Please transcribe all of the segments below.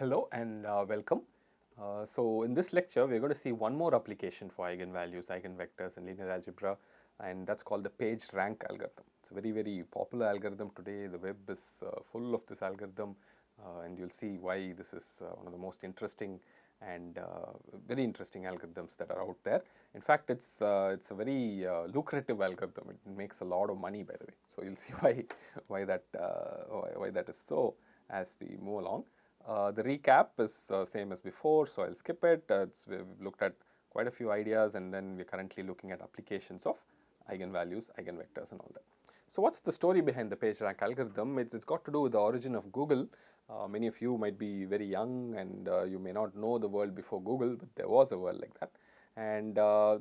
Hello and welcome. So in this lecture, we're going to see one more application for eigenvalues, eigenvectors in linear algebra, and that's called the PageRank algorithm. It's a very, very popular algorithm today. The web is full of this algorithm, and you'll see why this is one of the most interesting and very interesting algorithms that are out there. In fact, it's a very lucrative algorithm. It makes a lot of money, by the way. So you'll see why that is so as we move along. The recap is same as before, so I'll skip it. We've looked at quite a few ideas, and then we're currently looking at applications of eigenvalues, eigenvectors, and all that. So what's the story behind the PageRank algorithm? It's got to do with the origin of Google. Many of you might be very young, and you may not know the world before Google, but there was a world like that. And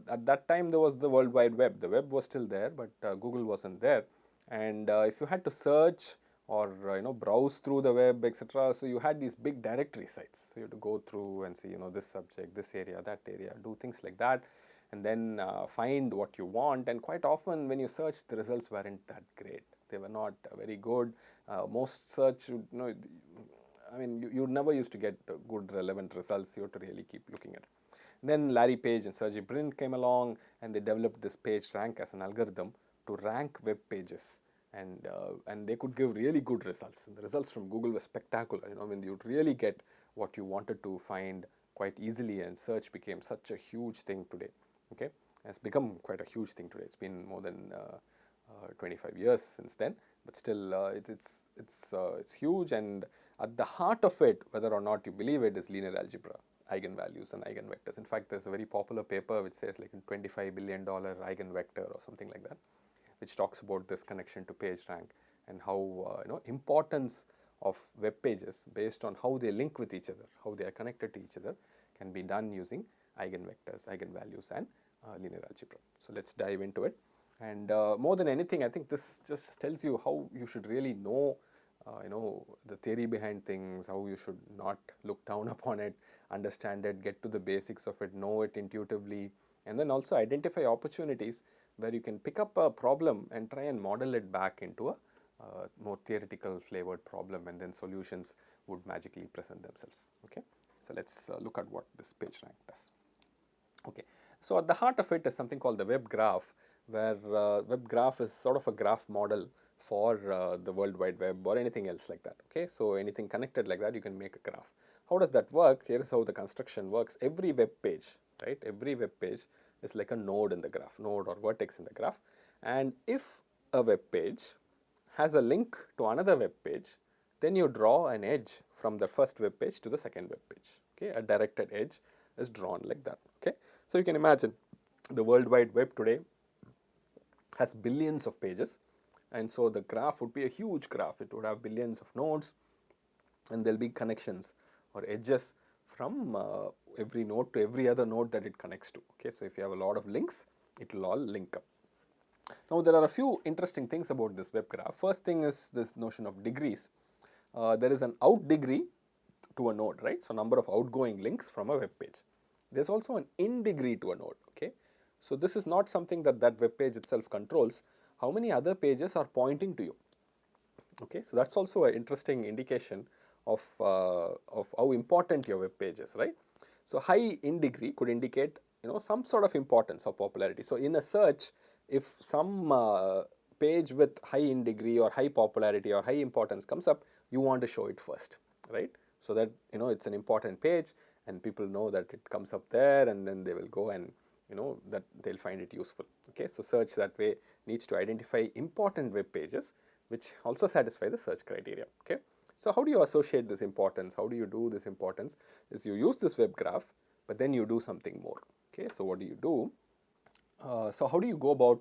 at that time, there was the World Wide Web. The web was still there, but Google wasn't there. And if you had to search or browse through the web, etc. So you had these big directory sites. So you had to go through and see this subject, this area, that area, do things like that, and then find what you want. And quite often when you search, the results weren't that great. They were not very good. Most search, you never used to get good relevant results. You have to really keep looking at it. Then Larry Page and Sergey Brin came along, and they developed this PageRank as an algorithm to rank web pages. And they could give really good results. And the results from Google were spectacular. You'd really get what you wanted to find quite easily, and search became such a huge thing today. Okay, it's become quite a huge thing today. It's been more than 25 years since then, but still it's huge. And at the heart of it, whether or not you believe it, is linear algebra, eigenvalues and eigenvectors. In fact, there's a very popular paper which says like a $25 billion eigenvector or something like that, which talks about this connection to PageRank and how importance of web pages based on how they link with each other, how they are connected to each other, can be done using eigenvectors, eigenvalues, and linear algebra. So let's dive into it. And more than anything, I think this just tells you how you should really know the theory behind things, how you should not look down upon it, understand it, get to the basics of it, know it intuitively, and then also identify opportunities where you can pick up a problem and try and model it back into a more theoretical flavored problem, and then solutions would magically present themselves. Okay, so let's look at what this PageRank does. Okay, so at the heart of it is something called the web graph, where web graph is sort of a graph model for the World Wide Web or anything else like that. Okay, so anything connected like that, you can make a graph. How does that work? Here is how the construction works. Every web page, right? Every web page is like a node in the graph, node or vertex in the graph. And if a web page has a link to another web page, then you draw an edge from the first web page to the second web page. Okay, a directed edge is drawn like that. Okay, so you can imagine the World Wide Web today has billions of pages, and so the graph would be a huge graph. It would have billions of nodes, and there'll be connections or edges from every node to every other node that it connects to. Okay, so if you have a lot of links, it will all link up. Now there are a few interesting things about this web graph. First thing is this notion of degrees. There is an out degree to a node, right? So number of outgoing links from a web page. There's also an in degree to a node. Okay, so this is not something that web page itself controls. How many other pages are pointing to you? Okay, so that's also an interesting indication of how important your web page is, right? So high in degree could indicate some sort of importance or popularity. So in a search, if some page with high in degree or high popularity or high importance comes up, you want to show it first, right? So that it's an important page and people know that it comes up there, and then they will go and that they'll find it useful. Okay, so search that way needs to identify important web pages which also satisfy the search criteria. Okay, so how do you associate this importance? How do you do this importance? Is you use this web graph, but then you do something more. Okay, so what do you do? So how do you go about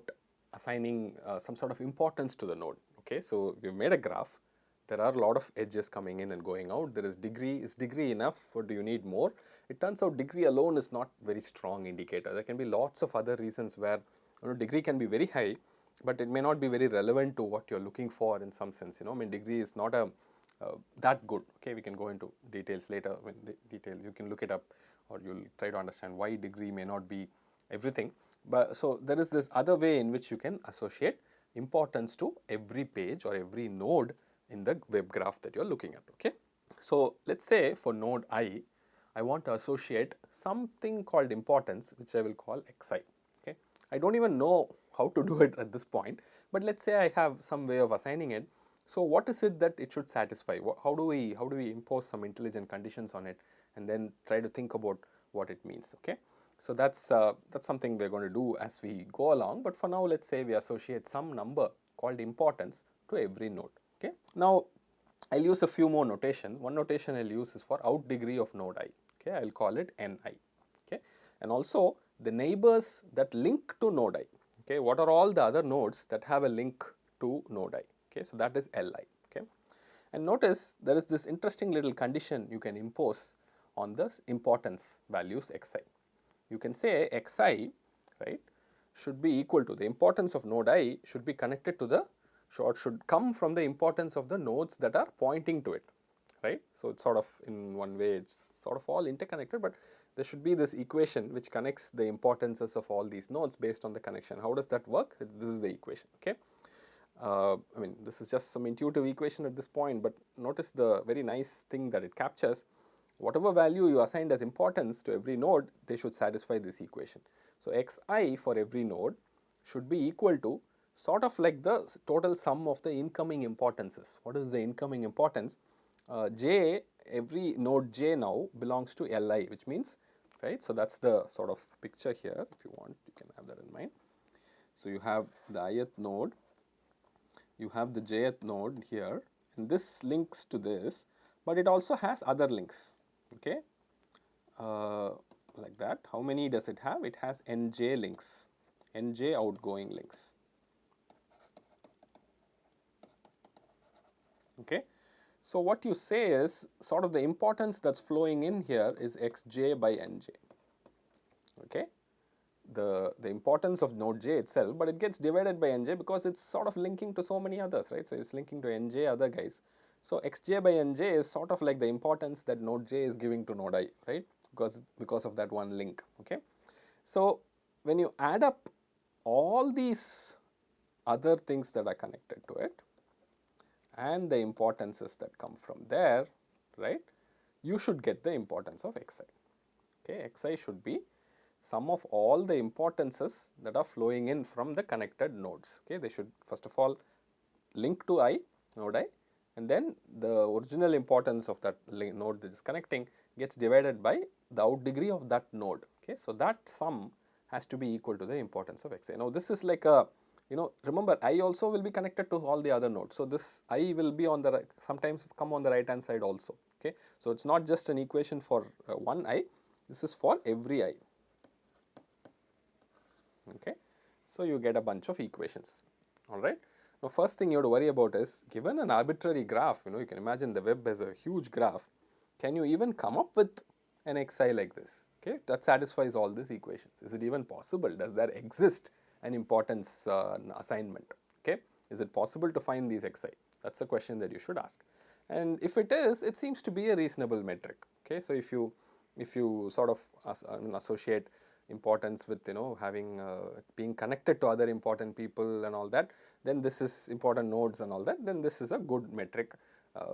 assigning some sort of importance to the node? Okay, so we've made a graph. There are a lot of edges coming in and going out. There is degree. Is degree enough, or do you need more? It turns out degree alone is not very strong indicator. There can be lots of other reasons where degree can be very high, but it may not be very relevant to what you're looking for in some sense. Degree is not that good. Okay, we can go into details later. Details you can look it up, or you'll try to understand why degree may not be everything. But so there is this other way in which you can associate importance to every page or every node in the web graph that you're looking at. Okay, So let's say for node I want to associate something called importance, which I will call xi. Okay, I don't even know how to do it at this point, but let's say I have some way of assigning it. So what is it that it should satisfy? How do we impose some intelligent conditions on it, and then try to think about what it means? Okay, so that's something we're going to do as we go along. But for now, let's say we associate some number called importance to every node. Okay, now I'll use a few more notation. One notation I'll use is for out degree of node I. Okay, I'll call it Ni. Okay, and also the neighbors that link to node I. Okay, what are all the other nodes that have a link to node I? Okay, so that is Li. Okay, and notice there is this interesting little condition you can impose on the importance values xi. You can say xi, right, should be equal to the importance of node I should be connected to the should come from the importance of the nodes that are pointing to it, right. So it's sort of, in one way, it's sort of all interconnected, but there should be this equation which connects the importances of all these nodes based on the connection. How does that work? This is the equation. Okay, I mean, this is just some intuitive equation at this point, but notice the very nice thing that it captures. Whatever value you assigned as importance to every node, they should satisfy this equation. So xi for every node should be equal to sort of like the total sum of the incoming importances. What is the incoming importance? J, every node j now belongs to Li, which means, right, so that's the sort of picture here. If you want, you can have that in mind. So you have the ith node, you have the jth node here, and this links to this, but it also has other links. Okay, like that. How many does it have? It has nj links, nj outgoing links. Okay, so what you say is sort of the importance that's flowing in here is xj by nj. Okay, the importance of node j itself, but it gets divided by nj because it's sort of linking to so many others, right? So it's linking to nj other guys. So xj by nj is sort of like the importance that node j is giving to node I, right? Because of that one link. Okay, so when you add up all these other things that are connected to it and the importances that come from there, right, you should get the importance of xi. Okay, xi should be sum of all the importances that are flowing in from the connected nodes. Okay, they should first of all link to node I, and then the original importance of that node that is connecting gets divided by the out degree of that node. Okay, so that sum has to be equal to the importance of xi. Now this is like a, remember, I also will be connected to all the other nodes. So this I will be on the right, sometimes come on the right hand side also. Okay, so it's not just an equation for one I, this is for every I. Okay, so you get a bunch of equations. All right. Now first thing you have to worry about is, given an arbitrary graph, you can imagine the web has a huge graph. Can you even come up with an xi like this? Okay, that satisfies all these equations. Is it even possible? Does there exist an importance assignment? Okay, is it possible to find these xi? That's a question that you should ask. And if it is, it seems to be a reasonable metric. Okay, so if you sort of associate importance with having being connected to other important people and all that, then this is important nodes and all that, then this is a good metric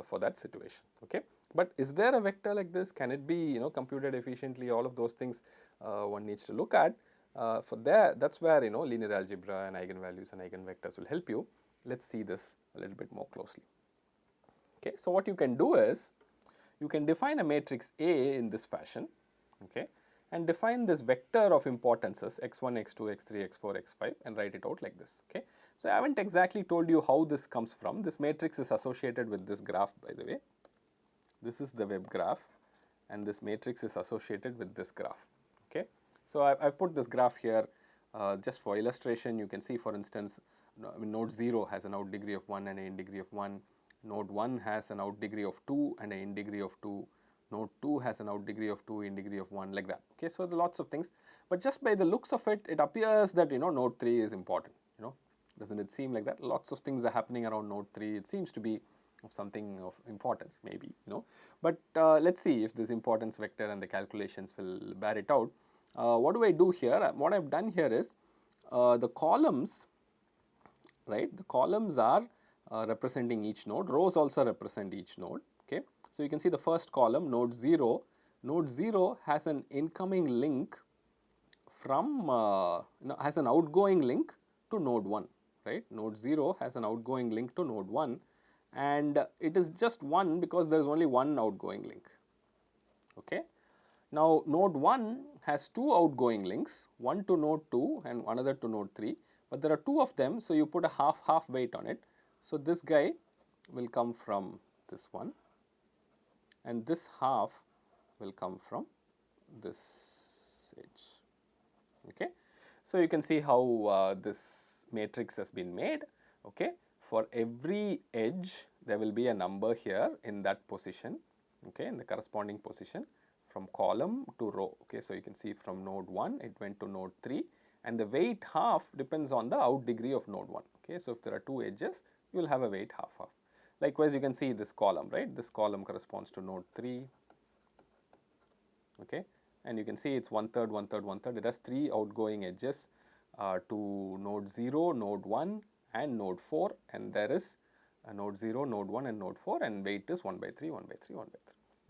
for that situation. Okay, but is there a vector like this? Can it be computed efficiently? All of those things one needs to look at. For that's where linear algebra and eigenvalues and eigenvectors will help you. Let's see this a little bit more closely. Okay, so what you can do is you can define a matrix A in this fashion. Okay, and define this vector of importances x1, x2, x3, x4, x5 and write it out like this. Okay, so I haven't exactly told you how this comes from. This matrix is associated with this graph, by the way. This is the web graph, and this matrix is associated with this graph. Okay, so I've put this graph here just for illustration. You can see, for instance, node 0 has an out degree of 1 and an in degree of 1. Node 1 has an out degree of 2 and an in degree of 2. Node 2 has an out degree of 2, in degree of 1, like that. Okay, so there are lots of things, but just by the looks of it, it appears that node 3 is important. Doesn't it seem like that? Lots of things are happening around node 3. It seems to be of something of importance, maybe, but let's see if this importance vector and the calculations will bear it out. What do I do here? What I've done here is the columns, right? The columns are representing each node. Rows also represent each node. Okay, So you can see the first column, node 0. Node 0 has an incoming link from, has an outgoing link to node 1, right? Node 0 has an outgoing link to node 1, and it is just 1 because there is only one outgoing link, okay? Now, node 1 has two outgoing links, one to node 2 and another to node 3, but there are two of them, so you put a half weight on it. So this guy will come from this one, and this half will come from this edge, okay? So you can see how this matrix has been made, okay? For every edge, there will be a number here in that position, okay, in the corresponding position from column to row, okay? So you can see from node 1, it went to node 3, and the weight half depends on the out degree of node 1, okay? So if there are two edges, you will have a weight half. Likewise, you can see this column, right? This column corresponds to node 3, okay? And you can see it's 1/3, 1/3, 1/3. It has three outgoing edges to node 0, node 1 and node 4, and there is a node 0, node 1 and node 4, and weight is 1/3, 1/3, 1/3.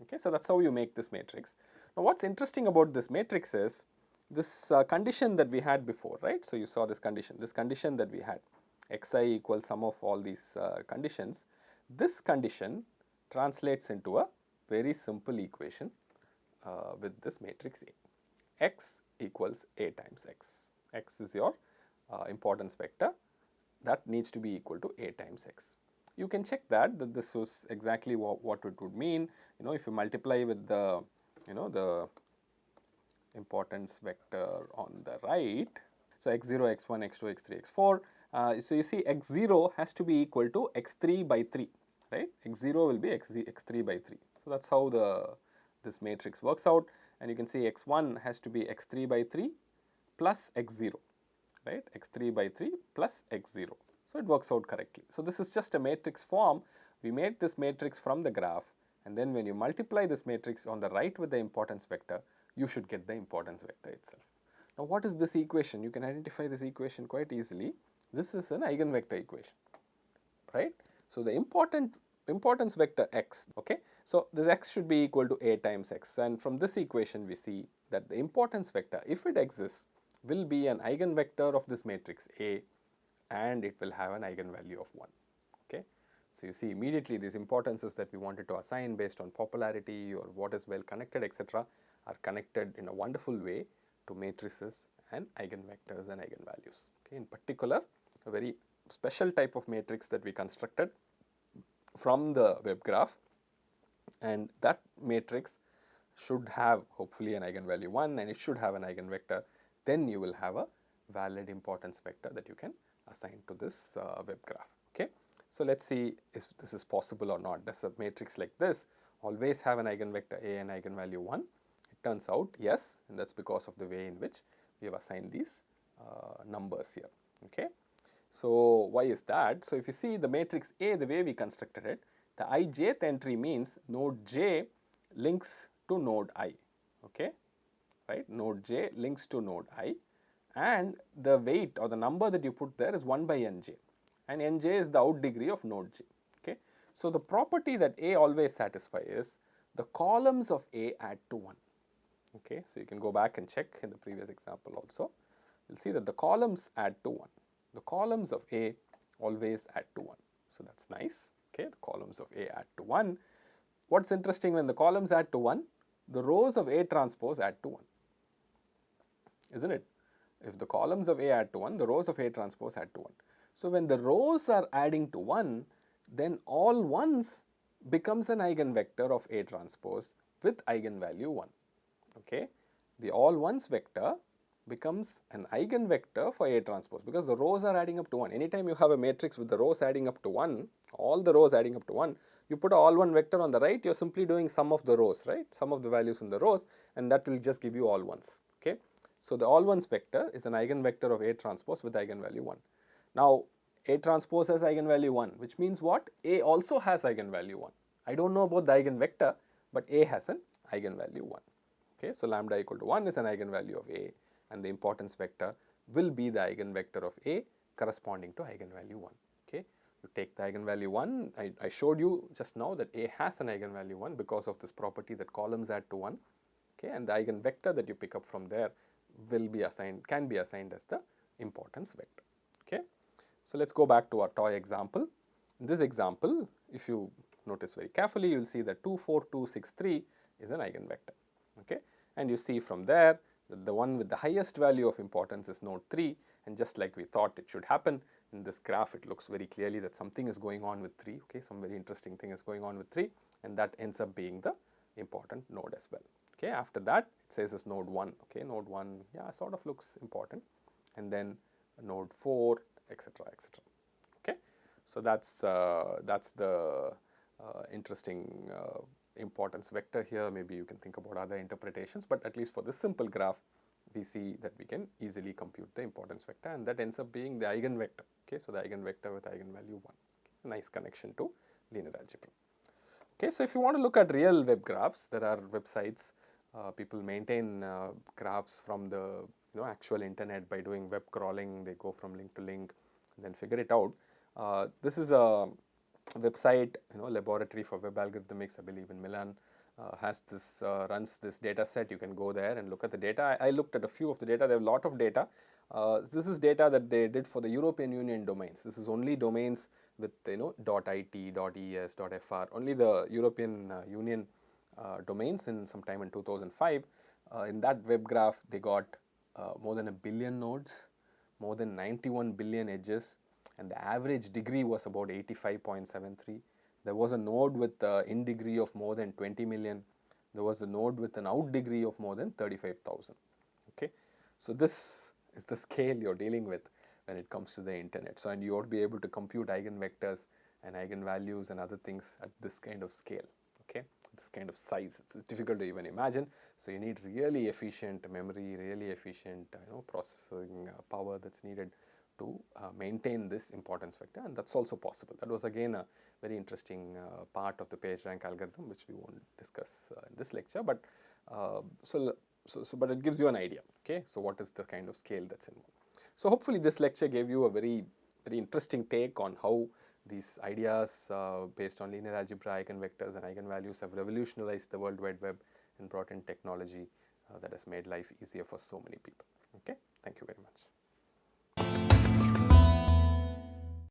Okay, so that's how you make this matrix. Now, what's interesting about this matrix is this condition that we had before, right? So you saw this condition that we had, xi equals sum of all these conditions. This condition translates into a very simple equation with this matrix A. X equals A times X. X is your importance vector that needs to be equal to A times X. You can check that this was exactly what it would mean. You know, if you multiply with the, the importance vector on the right. So x0, x1, x2, x3, x4. So you see x0 has to be equal to x3 by 3, right? x0 will be x3 by 3. So that's how this matrix works out, and you can see x1 has to be x3 by 3 plus x0, right? x3 by 3 plus x0. So it works out correctly. So this is just a matrix form. We made this matrix from the graph, and then when you multiply this matrix on the right with the importance vector, you should get the importance vector itself. Now, what is this equation? You can identify this equation quite easily. This is an eigenvector equation, right? So the importance vector x, okay? So this x should be equal to A times x, and from this equation we see that the importance vector, if it exists, will be an eigenvector of this matrix A, and it will have an eigenvalue of 1, okay? So you see immediately these importances that we wanted to assign based on popularity or what is well connected, etc., are connected in a wonderful way to matrices and eigenvectors and eigenvalues, okay? In particular, a very special type of matrix that we constructed from the web graph, and that matrix should have hopefully an eigenvalue 1, and it should have an eigenvector. Then you will have a valid importance vector that you can assign to this web graph, okay? So let's see if this is possible or not. Does a matrix like this always have an eigenvector A and eigenvalue 1? It turns out yes, and that's because of the way in which we have assigned these numbers here, okay? So why is that? So if you see the matrix A, the way we constructed it, the ijth entry means node j links to node I, okay, right? Node j links to node I, and the weight or the number that you put there is 1 by nj, and nj is the out degree of node j, okay? So the property that A always satisfies is the columns of A add to 1, okay? So you can go back and check in the previous example also. You'll see that the columns add to 1. The columns of A always add to 1. So that's nice, okay? The columns of A add to 1. What's interesting, when the columns add to 1, the rows of A transpose add to 1, isn't it? If the columns of A add to 1, the rows of A transpose add to 1. So when the rows are adding to 1, then all ones becomes an eigenvector of A transpose with eigenvalue 1, okay? The all ones vector becomes an eigenvector for A transpose because the rows are adding up to 1. Anytime you have a matrix with the rows adding up to 1, all the rows adding up to 1, you put a all one vector on the right, you're simply doing sum of the rows, right? Sum of the values in the rows, and that will just give you all ones, okay? So the all ones vector is an eigenvector of A transpose with eigenvalue 1. Now, A transpose has eigenvalue 1, which means what? A also has eigenvalue 1. I don't know about the eigenvector, but A has an eigenvalue 1, okay? So lambda equal to 1 is an eigenvalue of A, and the importance vector will be the eigenvector of A corresponding to eigenvalue 1, okay? You take the eigenvalue 1. I showed you just now that A has an eigenvalue 1 because of this property that columns add to 1. Okay, and the eigenvector that you pick up from there will be assigned, can be assigned as the importance vector. Okay, so let's go back to our toy example. In this example, if you notice very carefully, you will see that 2, 4, 2, 6, 3 is an eigenvector. Okay, and you see from there that the one with the highest value of importance is node 3, and just like we thought it should happen, in this graph it looks very clearly that something is going on with 3, okay, some very interesting thing is going on with 3, and that ends up being the important node as well. Okay, after that it says is node 1, okay, node 1, yeah, sort of looks important, and then node 4, etc., etc. Okay, so that's the interesting importance vector here. Maybe you can think about other interpretations, but at least for this simple graph, we see that we can easily compute the importance vector, and that ends up being the eigenvector. Okay, so the eigenvector with eigenvalue 1. Okay, nice connection to linear algebra. Okay, so if you want to look at real web graphs, there are websites, people maintain graphs from the actual internet by doing web crawling. They go from link to link and then figure it out. This is a website, laboratory for web algorithmics, I believe in Milan, has this runs this data set. You can go there and look at the data. I looked at a few of the data. They have a lot of data. This is data that they did for the European Union domains. This is only domains with .it, .es, .fr, only the European Union domains in sometime in 2005. In that web graph, they got more than 1 billion nodes, more than 91 billion edges, and the average degree was about 85.73. There was a node with in degree of more than 20 million. There was a node with an out degree of more than 35,000. Okay, so this is the scale you're dealing with when it comes to the internet. So, and you ought to be able to compute eigenvectors and eigenvalues and other things at this kind of scale. Okay, this kind of size, it's difficult to even imagine. So you need really efficient memory, really efficient processing power that's needed to maintain this importance vector, and that's also possible. That was again a very interesting part of the PageRank algorithm, which we won't discuss in this lecture, but but it gives you an idea. Okay, so what is the kind of scale that's involved? So hopefully this lecture gave you a very interesting take on how these ideas based on linear algebra, eigenvectors and eigenvalues have revolutionized the World Wide Web and brought in technology that has made life easier for so many people. Okay, thank you very much.